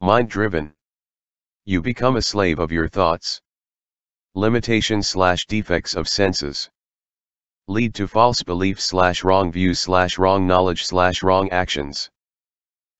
Mind-driven. You become a slave of your thoughts. Limitations/defects of senses lead to false beliefs/wrong views/wrong knowledge/wrong actions.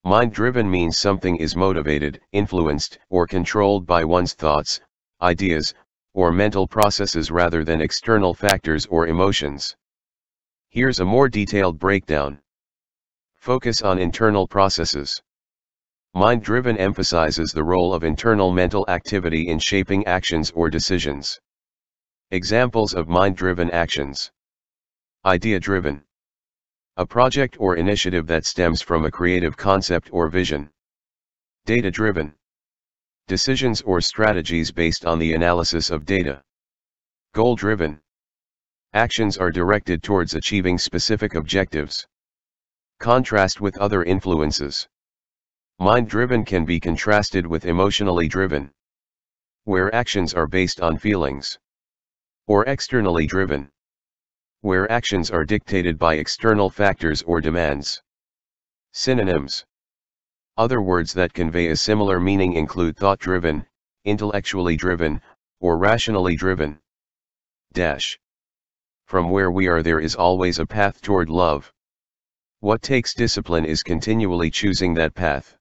Mind-driven means something is motivated, influenced, or controlled by one's thoughts, ideas, or mental processes rather than external factors or emotions. Here's a more detailed breakdown. Focus on internal processes. Mind-driven emphasizes the role of internal mental activity in shaping actions or decisions. Examples of mind-driven actions. Idea-driven. A project or initiative that stems from a creative concept or vision. Data-driven. Decisions or strategies based on the analysis of data. Goal-driven. Actions are directed towards achieving specific objectives. Contrast with other influences. Mind-driven can be contrasted with emotionally driven, where actions are based on feelings. Or externally driven, where actions are dictated by external factors or demands. Synonyms. Other words that convey a similar meaning include thought-driven, intellectually driven, or rationally driven. From where we are there is always a path toward love. What takes discipline is continually choosing that path.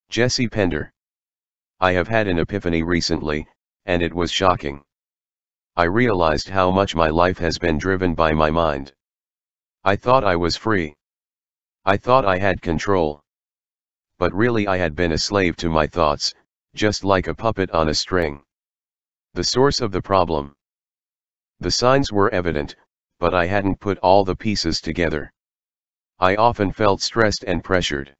Jesse Pender. I have had an epiphany recently, and it was shocking. I realized how much my life has been driven by my mind. I thought I was free. I thought I had control. But really I had been a slave to my thoughts, just like a puppet on a string. The source of the problem. The signs were evident, but I hadn't put all the pieces together. I often felt stressed and pressured.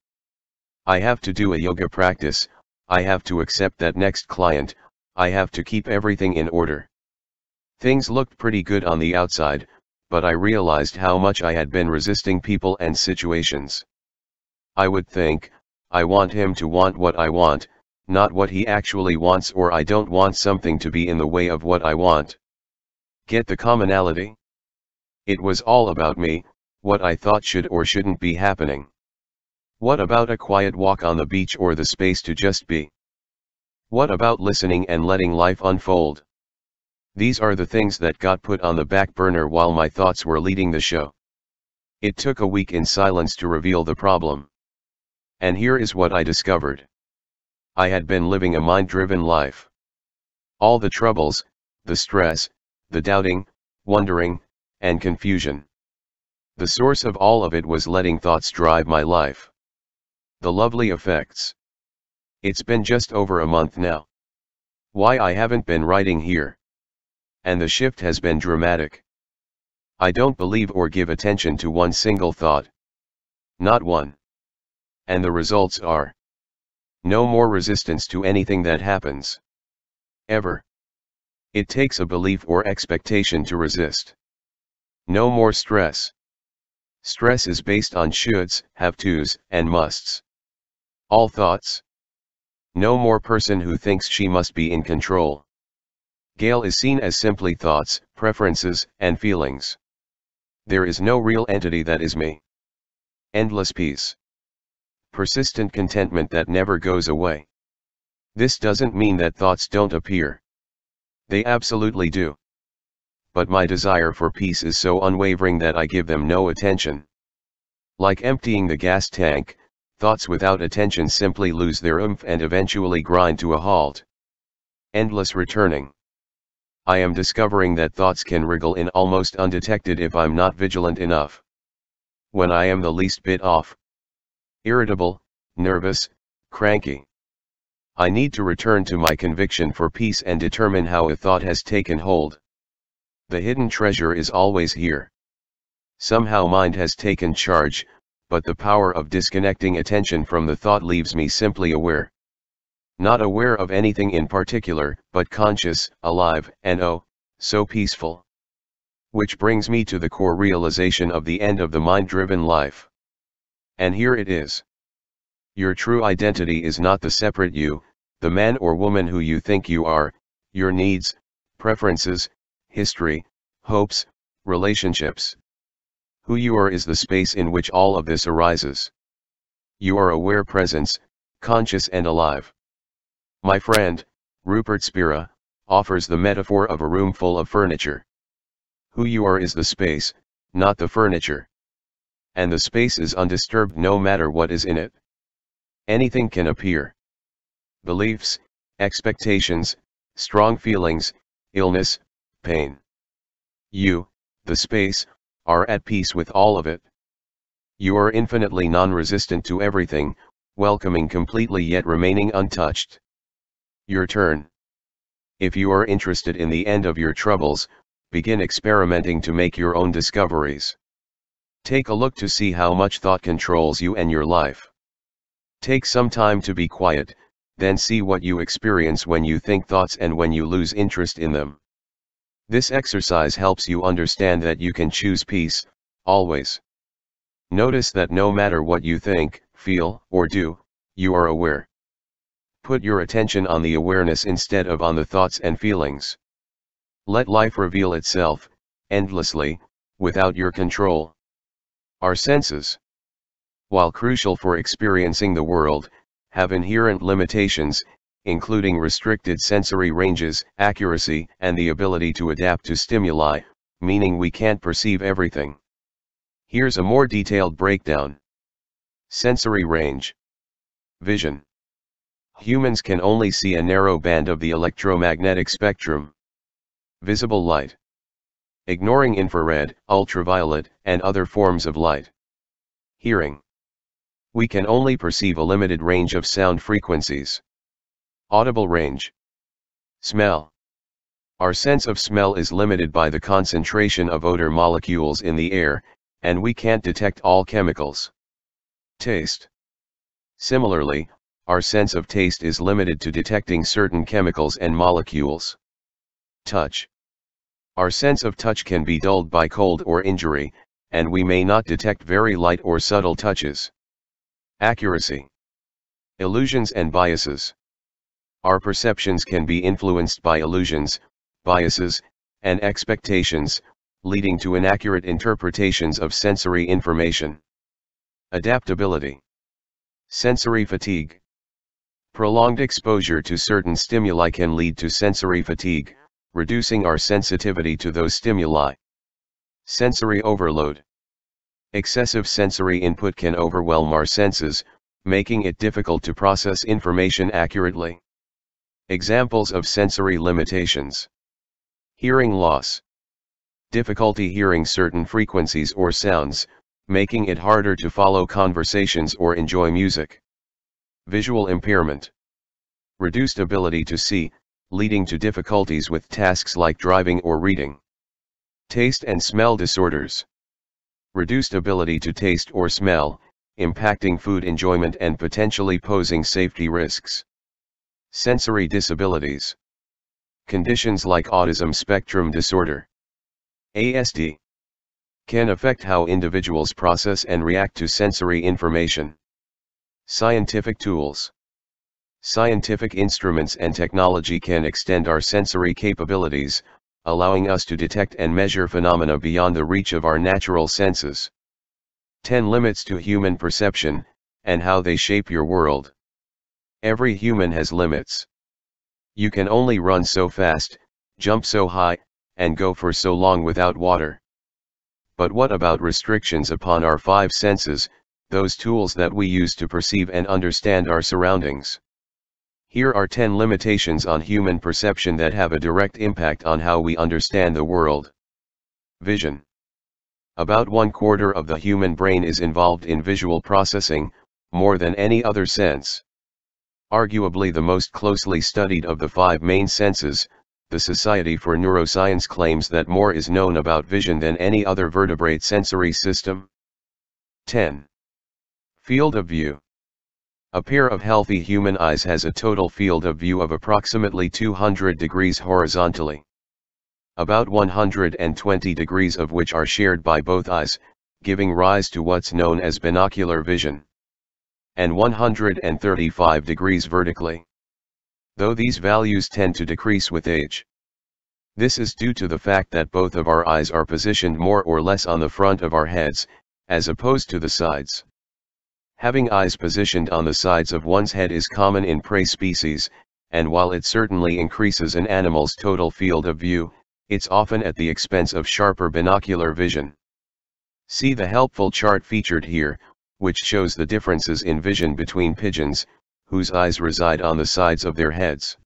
I have to do a yoga practice, I have to accept that next client, I have to keep everything in order. Things looked pretty good on the outside, but I realized how much I had been resisting people and situations. I would think, I want him to want what I want, not what he actually wants, or I don't want something to be in the way of what I want. Get the commonality? It was all about me, what I thought should or shouldn't be happening. What about a quiet walk on the beach or the space to just be? What about listening and letting life unfold? These are the things that got put on the back burner while my thoughts were leading the show. It took a week in silence to reveal the problem. And here is what I discovered. I had been living a mind-driven life. All the troubles, the stress, the doubting, wondering, and confusion. The source of all of it was letting thoughts drive my life. The lovely effects. It's been just over a month now. Why I haven't been writing here. And the shift has been dramatic. I don't believe or give attention to one single thought. Not one. And the results are no more resistance to anything that happens. Ever. It takes a belief or expectation to resist. No more stress. Stress is based on shoulds, have tos, and musts. All thoughts. No more person who thinks she must be in control. Gail is seen as simply thoughts, preferences, and feelings. There is no real entity that is me. Endless peace. Persistent contentment that never goes away. This doesn't mean that thoughts don't appear. They absolutely do. But my desire for peace is so unwavering that I give them no attention. Like emptying the gas tank, thoughts without attention simply lose their oomph and eventually grind to a halt. Endless returning. I am discovering that thoughts can wriggle in almost undetected if I'm not vigilant enough. When I am the least bit off. Irritable, nervous, cranky. I need to return to my conviction for peace and determine how a thought has taken hold. The hidden treasure is always here. Somehow mind has taken charge, but the power of disconnecting attention from the thought leaves me simply aware. Not aware of anything in particular, but conscious, alive, and oh, so peaceful. Which brings me to the core realization of the end of the mind-driven life. And here it is. Your true identity is not the separate you, the man or woman who you think you are, your needs, preferences, history, hopes, relationships. Who you are is the space in which all of this arises. You are aware presence, conscious and alive. My friend, Rupert Spira, offers the metaphor of a room full of furniture. Who you are is the space, not the furniture. And the space is undisturbed no matter what is in it. Anything can appear. Beliefs, expectations, strong feelings, illness, pain. You, the space, are at peace with all of it. You are infinitely non-resistant to everything, welcoming completely yet remaining untouched. Your turn. If you are interested in the end of your troubles, begin experimenting to make your own discoveries. Take a look to see how much thought controls you and your life. Take some time to be quiet, then see what you experience when you think thoughts and when you lose interest in them. This exercise helps you understand that you can choose peace, always. Notice that no matter what you think, feel, or do, you are aware. Put your attention on the awareness instead of on the thoughts and feelings. Let life reveal itself, endlessly, without your control. Our senses, while crucial for experiencing the world, have inherent limitations, including restricted sensory ranges, accuracy, and the ability to adapt to stimuli, meaning we can't perceive everything. Here's a more detailed breakdown. Sensory range. Vision. Humans can only see a narrow band of the electromagnetic spectrum. Visible light. Ignoring infrared, ultraviolet, and other forms of light. Hearing. We can only perceive a limited range of sound frequencies. Audible range. Smell. Our sense of smell is limited by the concentration of odor molecules in the air, and we can't detect all chemicals. Taste. Similarly, our sense of taste is limited to detecting certain chemicals and molecules. Touch. Our sense of touch can be dulled by cold or injury, and we may not detect very light or subtle touches. Accuracy. Illusions and biases. Our perceptions can be influenced by illusions, biases, and expectations, leading to inaccurate interpretations of sensory information. Adaptability. Sensory fatigue. Prolonged exposure to certain stimuli can lead to sensory fatigue, reducing our sensitivity to those stimuli. Sensory overload. Excessive sensory input can overwhelm our senses, making it difficult to process information accurately. Examples of sensory limitations. Hearing loss. Difficulty hearing certain frequencies or sounds, making it harder to follow conversations or enjoy music. Visual impairment. Reduced ability to see, leading to difficulties with tasks like driving or reading. Taste and smell disorders. Reduced ability to taste or smell, impacting food enjoyment and potentially posing safety risks. Sensory disabilities. Conditions like autism spectrum disorder, ASD, can affect how individuals process and react to sensory information. Scientific tools. Scientific instruments and technology can extend our sensory capabilities, allowing us to detect and measure phenomena beyond the reach of our natural senses. 10 limits to human perception, and how they shape your world. Every human has limits. You can only run so fast, jump so high, and go for so long without water. But what about restrictions upon our 5 senses, those tools that we use to perceive and understand our surroundings? Here are 10 limitations on human perception that have a direct impact on how we understand the world. Vision. About 1/4 of the human brain is involved in visual processing, more than any other sense. Arguably the most closely studied of the 5 main senses, the Society for Neuroscience claims that more is known about vision than any other vertebrate sensory system. 10. Field of view. A pair of healthy human eyes has a total field of view of approximately 200 degrees horizontally. About 120 degrees of which are shared by both eyes, giving rise to what's known as binocular vision. And 135 degrees vertically. Though these values tend to decrease with age. This is due to the fact that both of our eyes are positioned more or less on the front of our heads, as opposed to the sides. Having eyes positioned on the sides of one's head is common in prey species, and while it certainly increases an animal's total field of view, it's often at the expense of sharper binocular vision. See the helpful chart featured here, which shows the differences in vision between pigeons, whose eyes reside on the sides of their heads.